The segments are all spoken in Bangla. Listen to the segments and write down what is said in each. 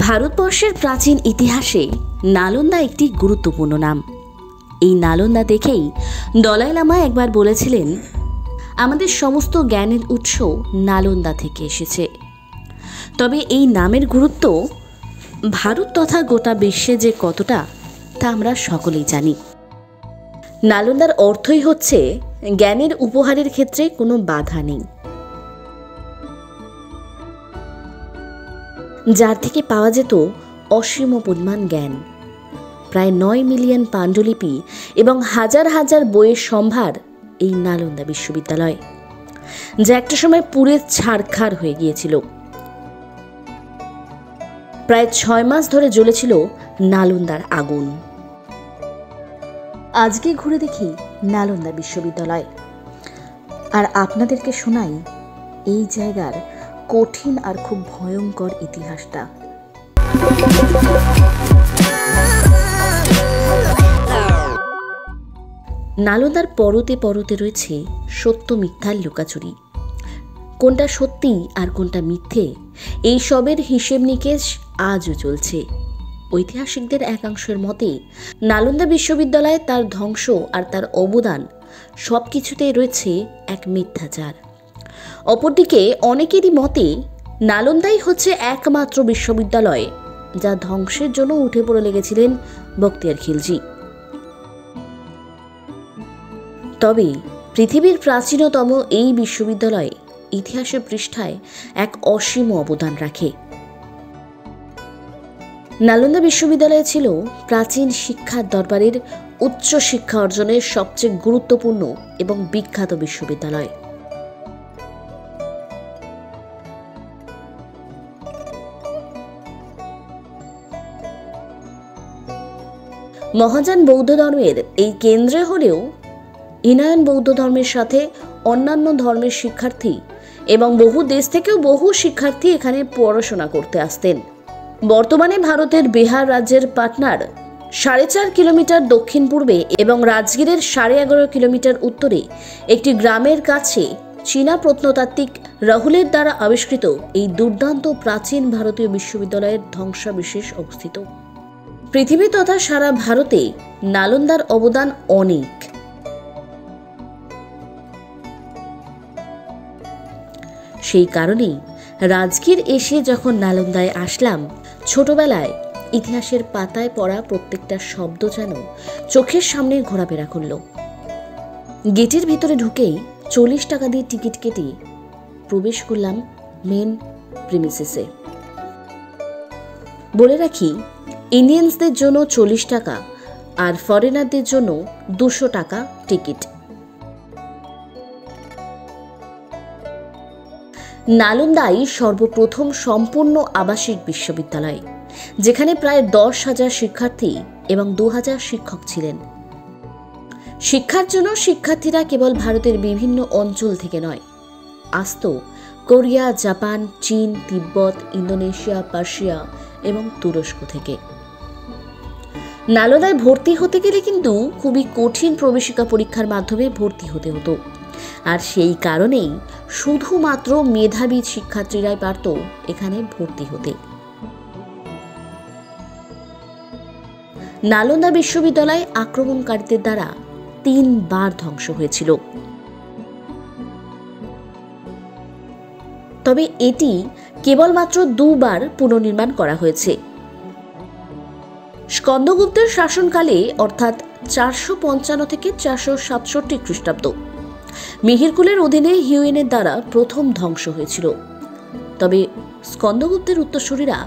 ভারতবর্ষের প্রাচীন ইতিহাসে নালন্দা একটি গুরুত্বপূর্ণ নাম। এই নালন্দা দেখেই দলাই লামা একবার বলেছিলেন, আমাদের সমস্ত জ্ঞানের উৎস নালন্দা থেকে এসেছে। তবে এই নামের গুরুত্ব ভারত তথা গোটা বিশ্বে যে কতটা, তা আমরা সকলেই জানি। নালন্দার অর্থই হচ্ছে জ্ঞানের উপহারের ক্ষেত্রে কোনো বাধা নেই, যার থেকে পাওয়া যেত অসীম পরিমাণ জ্ঞান। প্রায় 9 মিলিয়ন পাণ্ডুলিপি এবং হাজার হাজার বইয়ের সম্ভার এই নালন্দা বিশ্ববিদ্যালয়, যা একটা সময় পুড়ে ছারখার হয়ে গিয়েছিল। প্রায় 6 মাস ধরে জ্বলেছিল নালন্দার আগুন। আজকে ঘুরে দেখি নালন্দা বিশ্ববিদ্যালয়, আর আপনাদেরকে শোনাই এই জায়গার কঠিন আর খুব ভয়ঙ্কর ইতিহাসটা। নালন্দার পরতে পরতে রয়েছে সত্য মিথ্যার লুকাচুরি। কোনটা সত্যি আর কোনটা মিথ্যে, এই সবের হিসেব নিকেশ আজও চলছে। ঐতিহাসিকদের একাংশের মতে নালন্দা বিশ্ববিদ্যালয়ে তার ধ্বংস আর তার অবদান সবকিছুতেই রয়েছে এক মিথ্যাচার। অপরদিকে অনেকেরই মতে নালন্দাই হচ্ছে একমাত্র বিশ্ববিদ্যালয় যা ধ্বংসের জন্য উঠে পড়ে লেগেছিলেন বখতিয়ার খিলজি। তবে পৃথিবীর প্রাচীনতম এই বিশ্ববিদ্যালয় ইতিহাসের পৃষ্ঠায় এক অসীম অবদান রাখে। নালন্দা বিশ্ববিদ্যালয় ছিল প্রাচীন শিক্ষার দরবারের উচ্চ শিক্ষা অর্জনের সবচেয়ে গুরুত্বপূর্ণ এবং বিখ্যাত বিশ্ববিদ্যালয়। মহাযান বৌদ্ধ ধর্মের এই কেন্দ্রে হলেও হিনায়ান বৌদ্ধ ধর্মের সাথে অন্যান্য ধর্মের শিক্ষার্থী এবং বহু দেশ থেকেও বহু শিক্ষার্থী এখানে পড়াশোনা করতে আসতেন। বর্তমানে ভারতের বিহার রাজ্যের পাটনার 4.5 কিলোমিটার দক্ষিণ পূর্বে এবং রাজগীরের 11.5 কিলোমিটার উত্তরে একটি গ্রামের কাছে চীনা প্রত্নতাত্ত্বিক রাহুলের দ্বারা আবিষ্কৃত এই দুর্দান্ত প্রাচীন ভারতীয় বিশ্ববিদ্যালয়ের ধ্বংসাবশেষ অবস্থিত। পৃথিবী তথা সারা ভারতে নালন্দার অবদান অনেক। সেই কারণেই রাজগীর এসে যখন নালন্দায় আসলাম, ছোটবেলায় ইতিহাসের পাতায় পড়া প্রত্যেকটা শব্দ যেন চোখের সামনে ঘোরাফেরা করল। গেটের ভিতরে ঢুকেই 40 টাকা দিয়ে টিকিট কেটে প্রবেশ করলাম মেন প্রিমিসেসে। বলে রাখি, ইন্ডিয়ানসদের জন্য 40 টাকা আর ফরেনারদের জন্য 200 টাকা টিকিট। নালন্দাই সর্বপ্রথম সম্পূর্ণ আবাসিক বিশ্ববিদ্যালয়, যেখানে প্রায় 10,000 শিক্ষার্থী এবং 2,000 শিক্ষক ছিলেন। শিক্ষার জন্য শিক্ষার্থীরা কেবল ভারতের বিভিন্ন অঞ্চল থেকে নয়, আসত কোরিয়া, জাপান, চীন, তিব্বত, ইন্দোনেশিয়া, পার্সিয়া এবং তুরস্ক থেকে। নালন্দায় ভর্তি হতে গেলে কিন্তু খুবই কঠিন প্রবেশিকা পরীক্ষার মাধ্যমে ভর্তি হতে হতো, আর সেই কারণেই শুধুমাত্র মেধাবী শিক্ষার্থীরাই পারত এখানে ভর্তি হতে। নালন্দা বিশ্ববিদ্যালয় আক্রমণকারীদের দ্বারা 3 বার ধ্বংস হয়েছিল। তবে এটি কেবলমাত্র 2 বার পুনর্নির্মাণ করা হয়েছে। স্কন্দগুপ্তের শাসনকালে অর্থাৎ 455 থেকে 467 খ্রিস্টাব্দ মিহিরকুলের অধীনে হিউয়েনের দ্বারা প্রথম ধ্বংস হয়েছিল। তবে স্কন্দগুপ্তের উত্তরসূরিরা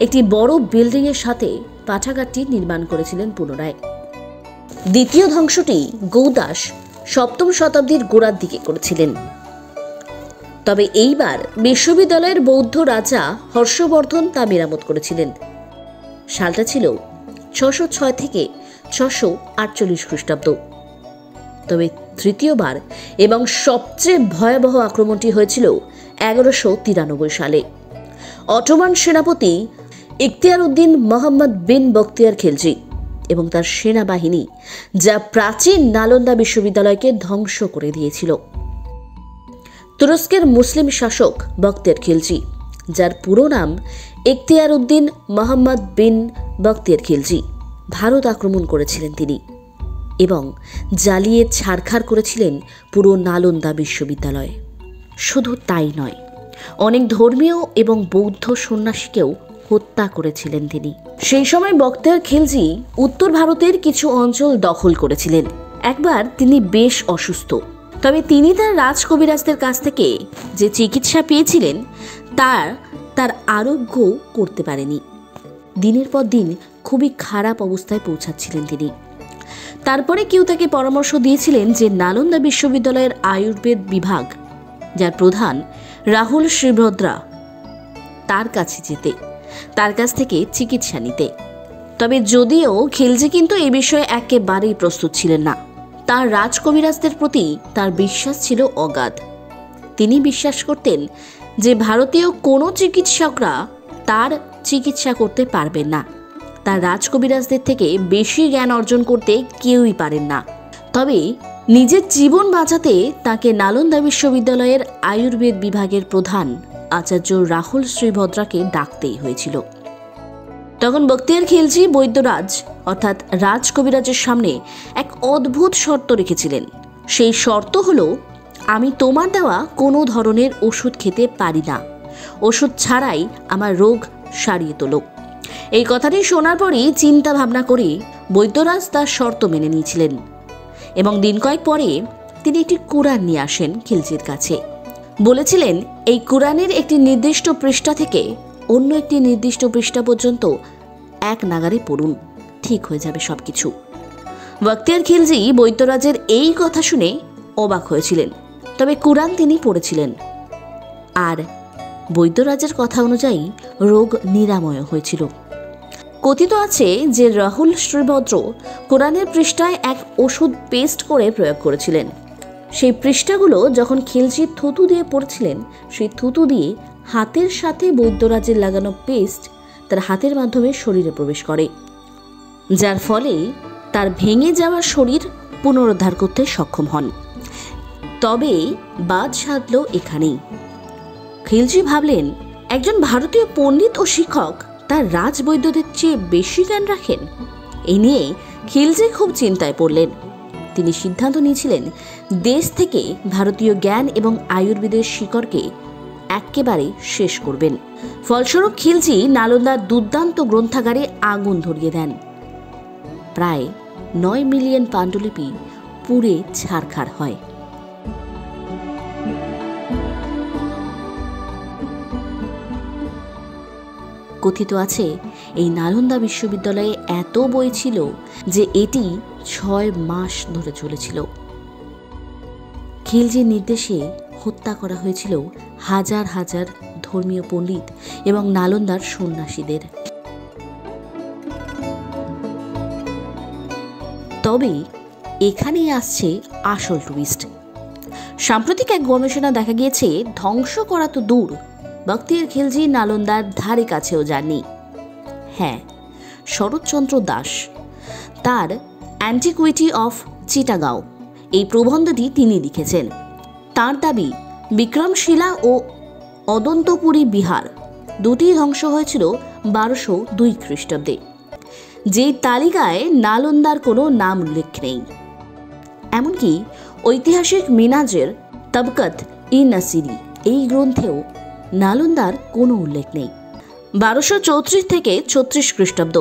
একটি বড় বিল্ডিং এর সাথে পাঠাগারটি নির্মাণ করেছিলেন পুনরায়। দ্বিতীয় ধ্বংসটি গৌদাস 7ম শতাব্দীর গোড়ার দিকে করেছিলেন। তবে এইবার বিশ্ববিদ্যালয়ের বৌদ্ধ রাজা হর্ষবর্ধন তা মেরামত করেছিলেন। সালটা ছিল 606 থেকে 648 খ্রিস্টাব্দ। তবে তৃতীয়বার এবং সবচেয়ে ভয়াবহ আক্রমণটি হয়েছিল 1193 সালে। অটোমান সেনাপতি ইখতিয়ার উদ্দিন মোহাম্মদ বিন বখতিয়ার খিলজি এবং তার সেনাবাহিনী, যা প্রাচীন নালন্দা বিশ্ববিদ্যালয়কে ধ্বংস করে দিয়েছিল। তুরস্কের মুসলিম শাসক বখতিয়ার খিলজি, যার পুরো নাম এখতিয়ার উদ্দিন মোহাম্মদ বিন বখতিয়ার খিলজি ভারত আক্রমণ করেছিলেন তিনি এবং জ্বালিয়ে ছারখার করেছিলেন পুরো নালন্দা বিশ্ববিদ্যালয়। শুধু তাই নয়, অনেক ধর্মীয় এবং বৌদ্ধ সন্ন্যাসীকেও হত্যা করেছিলেন তিনি। সেই সময় বখতিয়ার খিলজি উত্তর ভারতের কিছু অঞ্চল দখল করেছিলেন। একবার তিনি বেশ অসুস্থ, তবে তিনি তার রাজকবিরাজদের কাছ থেকে যে চিকিৎসা পেয়েছিলেন তার আরোগ্য করতে পারেনি। দিনের পর দিন খুবই খারাপ অবস্থায় পৌঁছাচ্ছিলেন তিনি। তারপরে কেউ তাকে পরামর্শ দিয়েছিলেন যে নালন্দা বিশ্ববিদ্যালয়ের আয়ুর্বেদ বিভাগ, যার প্রধান রাহুল শ্রীভদ্রা, তার কাছে যেতে, তার কাছ থেকে চিকিৎসা নিতে। তবে যদিও খিলজি কিন্তু এ বিষয়ে একেবারেই প্রস্তুত ছিলেন না। তার রাজকবিরাজদের প্রতি তার বিশ্বাস ছিল অগাধ। তিনি বিশ্বাস করতেন যে ভারতীয় কোনো চিকিৎসকরা তার চিকিৎসা করতে পারবেন না। তার রাজকবিরাজদের থেকে বেশি জ্ঞান অর্জন করতে কেউই পারেন না। তবে নিজের জীবন বাঁচাতে তাকে নালন্দা বিশ্ববিদ্যালয়ের আয়ুর্বেদ বিভাগের প্রধান আচার্য রাহুল শ্রীভদ্রাকে ডাকতেই হয়েছিল। তখন বখতিয়ার খিলজি বৈদ্যরাজ অর্থাৎ রাজকবিরাজের সামনে এক অদ্ভুত শর্ত রেখেছিলেন। সেই শর্ত হলো, আমি তোমার দেওয়া কোনো ধরনের ওষুধ খেতে পারি না, ওষুধ ছাড়াই আমার রোগ সারিয়ে তোলো। এই কথাটি শোনার পরই চিন্তা ভাবনা করে বৈদ্যরাজ তার শর্ত মেনে নিয়েছিলেন এবং দিন কয়েক পরে তিনি একটি কুরআন নিয়ে আসেন খিলজির কাছে। বলেছিলেন, এই কুরআনের একটি নির্দিষ্ট পৃষ্ঠা থেকে অন্য একটি নির্দিষ্ট পৃষ্ঠা পর্যন্ত এক নাগারে পড়ুন, ঠিক হয়ে যাবে সবকিছু। বখতিয়ার খিলজি বৈদ্যরাজের এই কথা শুনে অবাক হয়েছিলেন, তবে কুরআন তিনি পড়েছিলেন আর বৈদ্যরাজের কথা অনুযায়ী রোগ নিরাময় হয়েছিল। কথিত আছে যে রাহুল শ্রীভদ্র কোরআনের পৃষ্ঠায় এক ওষুধ পেস্ট করে প্রয়োগ করেছিলেন। সেই পৃষ্ঠাগুলো যখন খিলজি থুতু দিয়ে পড়ছিলেন, সেই থুতু দিয়ে হাতের সাথে বৈদ্যরাজের লাগানো পেস্ট তার হাতের মাধ্যমে শরীরে প্রবেশ করে, যার ফলে তার ভেঙে যাওয়া শরীর পুনরুদ্ধার করতে সক্ষম হন। তবে বাদ সাধল এখানেই। খিলজি ভাবলেন, একজন ভারতীয় পণ্ডিত ও শিক্ষক তার রাজবৈদ্যদের চেয়ে বেশি জ্ঞান রাখেন। এই নিয়ে খিলজি খুব চিন্তায় পড়লেন। তিনি সিদ্ধান্ত নিয়েছিলেন দেশ থেকে ভারতীয় জ্ঞান এবং আয়ুর্বেদের শিকড়কে একেবারে শেষ করবেন। ফলস্বরূপ খিলজি নালন্দার দুর্দান্ত গ্রন্থাগারে আগুন ধরিয়ে দেন। প্রায় 9 মিলিয়ন পাণ্ডুলিপি পুড়ে ছারখার হয়। কথিত আছে, এই নালন্দা বিশ্ববিদ্যালয়ে এত বই ছিল যে এটি 6 মাস ধরে চলেছিল। খিলজির নির্দেশে হত্যা করা হয়েছিল হাজার হাজার ধর্মীয় পণ্ডিত এবং নালন্দার সন্ন্যাসীদের। তবে এখানেই আসছে আসল টুইস্ট। সাম্প্রতিক এক গবেষণা দেখা গিয়েছে, ধ্বংস করা তো দূর, বখতিয়ার খিলজি নালন্দার ধারে কাছেও যাননি। হ্যাঁ, শরৎচন্দ্র দাস তার অ্যান্টিকুইটি অফ চিটাগাঁও এই প্রবন্ধটি তিনি লিখেছেন। তার দাবি, বিক্রমশিলা ও অদন্তপুরী বিহার দুটি ধ্বংস হয়েছিল 1202 খ্রিস্টাব্দে, যেই তালিকায় নালন্দার কোনো নাম উল্লেখ নেই। এমনকি ঐতিহাসিক মিনাজের তবকত ই নাসিরি এই গ্রন্থেও নালন্দার কোনো উল্লেখ নেই। 1234 থেকে 36 খ্রিস্টাব্দ।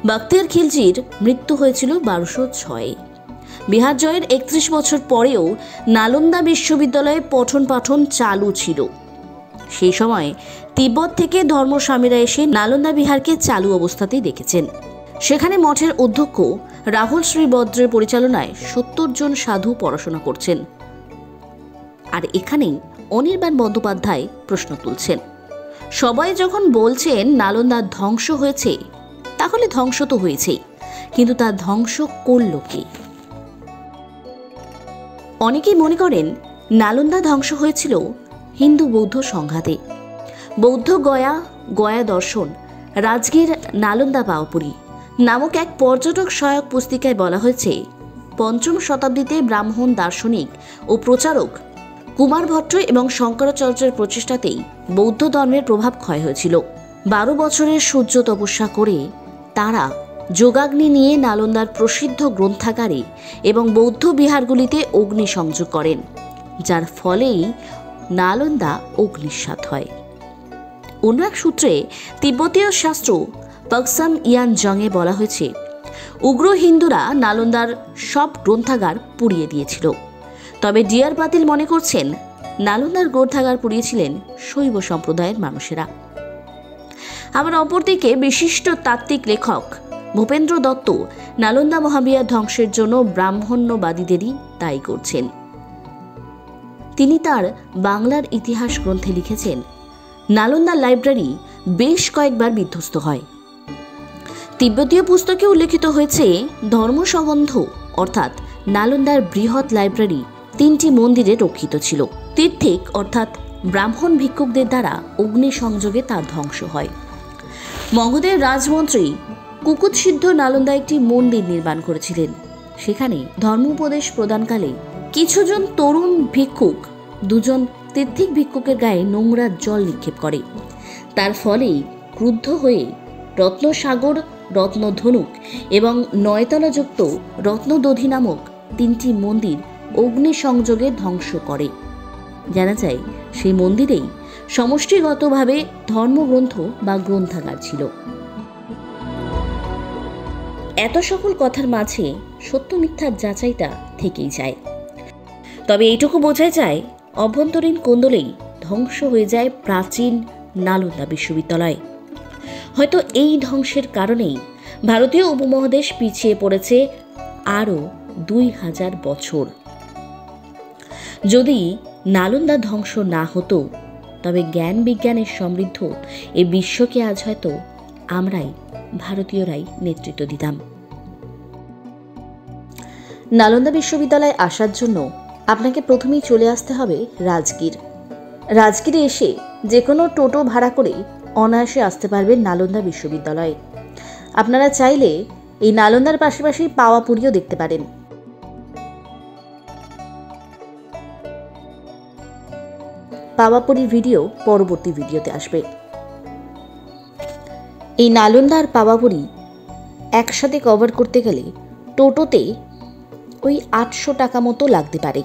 বখতিয়ার খিলজির মৃত্যু হয়েছিল 1206। বিহার জয়ের 31 বছর পরেও নালন্দা বিশ্ববিদ্যালয়ে পঠন পাঠন চালু ছিল। সেই সময় তিব্বত থেকে ধর্মস্বামীরা এসে নালন্দা বিহারকে চালু অবস্থাতেই দেখেছেন। সেখানে মঠের অধ্যক্ষ রাহুল শ্রীভদ্রের পরিচালনায় 70 জন সাধু পড়াশোনা করছেন। আর এখানেই অনির্বাণ বন্দ্যোপাধ্যায় প্রশ্ন তুলছেন, সবাই যখন বলছেন নালন্দা ধ্বংস হয়েছে, তাহলে ধ্বংস তো হয়েছেই, কিন্তু তা ধ্বংস করল কে? অনেকেই মনে করেন নালন্দা ধ্বংস হয়েছিল হিন্দু বৌদ্ধ সংঘাতে। বৌদ্ধ গয়া দর্শন রাজগীর নালন্দা পাওয়াপুরী নামক এক পর্যটক সহায়ক পুস্তিকায় বলা হয়েছে, 5ম শতাব্দীতে ব্রাহ্মণ দার্শনিক ও প্রচারক কুমার ভট্ট এবং শঙ্করাচার্যের প্রচেষ্টাতেই বৌদ্ধ ধর্মের প্রভাব ক্ষয় হয়েছিল। 12 বছরের সূর্য তপস্যা করে তারা যোগাগ্নি নিয়ে নালন্দার প্রসিদ্ধ গ্রন্থাগারে এবং বৌদ্ধ বিহারগুলিতে অগ্নিসংযোগ করেন, যার ফলেই নালন্দা অগ্নিস্বাত হয়। অন্য এক সূত্রে তিব্বতীয় শাস্ত্র পক্সাম ইয়ান জংয়ে বলা হয়েছে, উগ্র হিন্দুরা নালন্দার সব গ্রন্থাগার পুড়িয়ে দিয়েছিল। তবে ডিয়ার পাতিল মনে করছেন নালন্দার গ্রন্থাগার পুড়িয়েছিলেন শৈব সম্প্রদায়ের মানুষেরা। আবার অপরদিকে বিশিষ্ট তাত্ত্বিক লেখক ভূপেন্দ্র দত্ত নালন্দা মহাবিহার ধ্বংসের জন্য ব্রাহ্মণ্যবাদীদেরই দায়ী করছেন। তিনি তার বাংলার ইতিহাস গ্রন্থে লিখেছেন, নালন্দা লাইব্রেরি বেশ কয়েকবার বিধ্বস্ত হয়। তিব্বতীয় পুস্তকে উল্লেখিত হয়েছে, ধর্মসম্বন্ধ অর্থাৎ নালন্দার বৃহৎ লাইব্রেরি 3টি মন্দিরে রক্ষিত ছিল। তীর্থিক অর্থাৎ ব্রাহ্মণ ভিক্ষুকদের দ্বারা অগ্নিসংযোগে তা ধ্বংস হয়। মগধের রাজমন্ত্রী কুকুৎসিদ্ধ নালন্দায় একটি মন্দির নির্মাণ করেছিলেন। সেখানে ধর্মোপদেশ প্রদানকালে কিছুজন তরুণ ভিক্ষুক 2জন তীর্থিক ভিক্ষুকের গায়ে নোংরা জল নিক্ষেপ করে। তার ফলেই ক্রুদ্ধ হয়ে রত্নসাগর, রত্নধনুক এবং 9 তলাযুক্ত রত্নদধি নামক 3টি মন্দির অগ্নিসংযোগে ধ্বংস করে। জানা যায় সেই মন্দিরেই সমষ্টিগতভাবে ধর্মগ্রন্থ বা গ্রন্থাগার ছিল। এত সকল কথার মাঝে সত্য মিথ্যার যাচাইটা থেকেই যায়। তবে এইটুকু বোঝা যায়, অভ্যন্তরীণ কোন্দলেই ধ্বংস হয়ে যায় প্রাচীন নালন্দা বিশ্ববিদ্যালয়। হয়তো এই ধ্বংসের কারণেই ভারতীয় উপমহাদেশ পিছিয়ে পড়েছে আরও 2000 বছর। যদি নালন্দা ধ্বংস না হতো, তবে জ্ঞান বিজ্ঞানের সমৃদ্ধ এই বিশ্বকে আজ হয়তো আমরাই ভারতীয়রাই নেতৃত্ব দিতাম। নালন্দা বিশ্ববিদ্যালয়ে আসার জন্য আপনাকে প্রথমেই চলে আসতে হবে রাজগীর। রাজগীরে এসে যে কোনো টোটো ভাড়া করে অনায়াসে আসতে পারবেন নালন্দা বিশ্ববিদ্যালয়ে। আপনারা চাইলে এই নালন্দার পাশাপাশি পাওয়াপুরিও দেখতে পারেন। পাওয়াপুরির ভিডিও পরবর্তী ভিডিওতে আসবে। এই নালন্দার পাওয়াপুরি একসাথে কভার করতে গেলে টোটোতে ওই 800 টাকা মতো লাগতে পারে,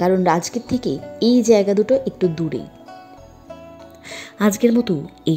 কারণ রাজগীর থেকে এই জায়গা দুটো একটু দূরে। আজকের মতো এই